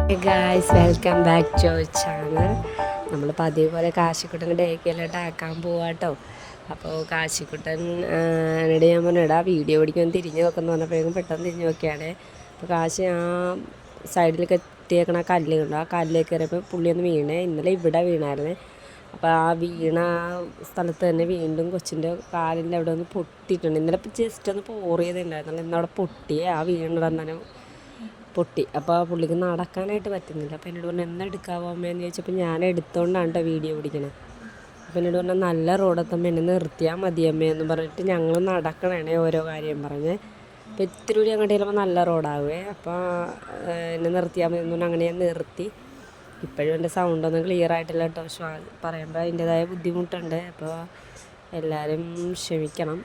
Guys welcome back to our channel. നമ്മളിപ്പോൾ അതേപോലെ കാശിക്കുട്ടൻ ഡേക്കെല്ലാം ആക്കാൻ പോവാട്ടോ. അപ്പോൾ കാശിക്കുട്ടൻ എന്നോട് ഞാൻ പറഞ്ഞു ഇടാ വീഡിയോ പിടിക്കാൻ തിരിഞ്ഞ് നോക്കുന്നു പറഞ്ഞപ്പോഴേക്കും പെട്ടെന്ന് തിരിഞ്ഞ് നോക്കിയാണ്. അപ്പോൾ കാശി ആ സൈഡിൽ കെട്ടിയേക്കണ കല്ല് കണ്ടു, ആ കല്ലിലേക്ക് കയറിയപ്പോൾ പുള്ളിയൊന്ന് വീണേ. ഇന്നലെ ഇവിടെ വീണായിരുന്നേ. അപ്പോൾ ആ വീണ സ്ഥലത്ത് തന്നെ വീണ്ടും കൊച്ചിൻ്റെ കാലിൻ്റെ അവിടെ ഒന്ന് പൊട്ടിയിട്ടുണ്ട്. ഇന്നലെ ജസ്റ്റ് ഒന്ന് പോറിയതുണ്ടായിരുന്നല്ലോ, ഇന്നവിടെ പൊട്ടിയേ ആ വീണിടന്നാലും പൊട്ടി. അപ്പോൾ ആ പുള്ളിക്ക് നടക്കാനായിട്ട് പറ്റുന്നില്ല. അപ്പോൾ എന്നോട് പറഞ്ഞു എന്നാ എടുക്കാവോ അമ്മയെന്ന് ചോദിച്ചപ്പോൾ ഞാൻ എടുത്തോണ്ടാണ് കേട്ടോ വീഡിയോ പിടിക്കണത്. അപ്പോൾ എന്നോട് പറഞ്ഞാൽ നല്ല റോഡെത്തുമ്പോൾ എന്നെ നിർത്തിയാൽ മതി അമ്മയെന്ന് പറഞ്ഞിട്ട് ഞങ്ങൾ നടക്കണേ ഓരോ കാര്യം പറഞ്ഞ്. അപ്പോൾ ഇത്തിരി കൂടി അങ്ങോട്ട് ചെല്ലുമ്പോൾ നല്ല റോഡാവുമേ. അപ്പോൾ എന്നെ നിർത്തിയാൽ മതി എന്ന് പറഞ്ഞാൽ അങ്ങനെ ഞാൻ നിർത്തി. ഇപ്പോഴും എൻ്റെ സൗണ്ടൊന്നും ക്ലിയർ ആയിട്ടില്ല കേട്ടോ. പറയുമ്പോൾ അതിൻ്റേതായ ബുദ്ധിമുട്ടുണ്ട്. അപ്പോൾ എല്ലാവരും ക്ഷമിക്കണം.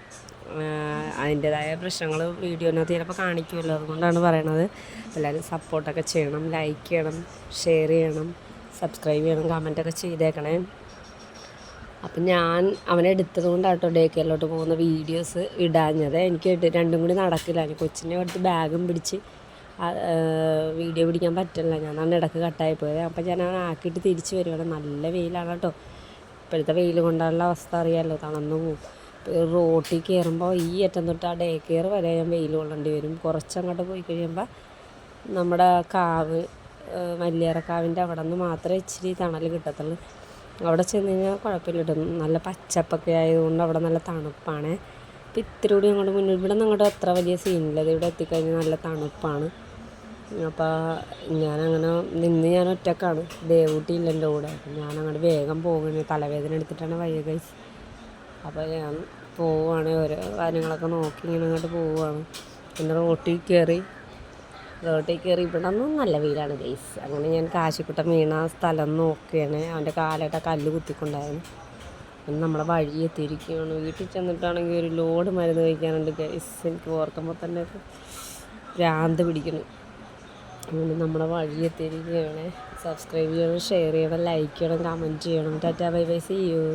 അതിൻ്റേതായ പ്രശ്നങ്ങൾ വീഡിയോനകത്ത് ചിലപ്പോൾ കാണിക്കുമല്ലോ, അതുകൊണ്ടാണ് പറയണത്. എല്ലാവരും സപ്പോർട്ടൊക്കെ ചെയ്യണം, ലൈക്ക് ചെയ്യണം, ഷെയർ ചെയ്യണം, സബ്സ്ക്രൈബ് ചെയ്യണം, കമൻറ്റൊക്കെ ചെയ്തേക്കണേ. അപ്പം ഞാൻ അവനെ എടുത്തത് കൊണ്ടാട്ടോ ഡേ കെയറിലോട്ട് പോകുന്ന വീഡിയോസ് ഇടാഞ്ഞത്. എനിക്ക് രണ്ടും കൂടി നടക്കില്ല. കൊച്ചിനെ എടുത്ത് ബാഗും പിടിച്ച് വീഡിയോ പിടിക്കാൻ പറ്റില്ല. ഞാൻ ഇടയ്ക്ക് കട്ടായി പോയത്. അപ്പം ഞാൻ അവനെ ആക്കിയിട്ട് തിരിച്ച് വരുവാണ്. നല്ല വെയിലാണ് കേട്ടോ. ഇപ്പോഴത്തെ വെയിൽ കൊണ്ടുള്ള അവസ്ഥ അറിയാമല്ലോ, തണന്നു പോകും. റോട്ടിൽ കയറുമ്പോൾ ഈ അറ്റം തൊട്ട് ആ ഡേ കെയർ വരെ ഞാൻ വെയിൽ കൊള്ളേണ്ടി വരും. കുറച്ചങ്ങോട്ട് പോയി കഴിയുമ്പോൾ നമ്മുടെ കാവ് മല്ലിയറക്കാവിൻ്റെ അവിടെ നിന്ന് മാത്രമേ ഇച്ചിരി തണൽ കിട്ടത്തുള്ളൂ. അവിടെ ചെന്ന് കഴിഞ്ഞാൽ കുഴപ്പമില്ല കേട്ടോ, നല്ല പച്ചപ്പൊക്കെ ആയതുകൊണ്ട് അവിടെ നല്ല തണുപ്പാണ്. അപ്പോൾ ഇത്തിരി കൂടി അങ്ങോട്ട് മുന്നിൽ ഇവിടെ നിന്ന് അങ്ങോട്ട് അത്ര വലിയ സീനില്ല. ഇവിടെ എത്തിക്കഴിഞ്ഞാൽ നല്ല തണുപ്പാണ്. അപ്പോൾ ഞാനങ്ങനെ ഞാൻ ഒറ്റക്കാണ്, ദേവൂട്ടിയില്ല എൻ്റെ കൂടെ. ഞാനങ്ങോട്ട് വേഗം പോകുന്നത്, തലവേദന എടുത്തിട്ടാണ് വയ്യ ഗൈസ്. അപ്പോൾ ഞാൻ പോവുകയാണ്, ഓരോ കാര്യങ്ങളൊക്കെ നോക്കി ഇങ്ങനെ അങ്ങോട്ട് പോവുകയാണ്. പിന്നെ റോട്ടിൽ കയറി ഇവിടെ ഒന്നും നല്ല വെയിലാണ് ഗൈസ്. അങ്ങനെ ഞാൻ കാശിക്കുട്ടൻ വീണ സ്ഥലം നോക്കുകയാണ്. അവൻ്റെ കാലായിട്ട് ആ കല്ല് കുത്തിക്കൊണ്ടായിരുന്നു. പിന്നെ നമ്മളെ വഴി എത്തിയിരിക്കുകയാണ്. വീട്ടിൽ ചെന്നിട്ടാണെങ്കിൽ ഒരു ലോഡ് മരുന്ന് കഴിക്കാനുണ്ട് ഗൈസ്. എനിക്ക് ഓർക്കുമ്പോൾ തന്നെ ഭ്രാന്ത് പിടിക്കുന്നു. അങ്ങനെ നമ്മളെ വഴി എത്തിയിരിക്കുകയാണ്. സബ്സ്ക്രൈബ് ചെയ്യണം, ഷെയർ ചെയ്യണം, ലൈക്ക് ചെയ്യണം, കമൻറ്റ് ചെയ്യണം. Tata bye bye, see U.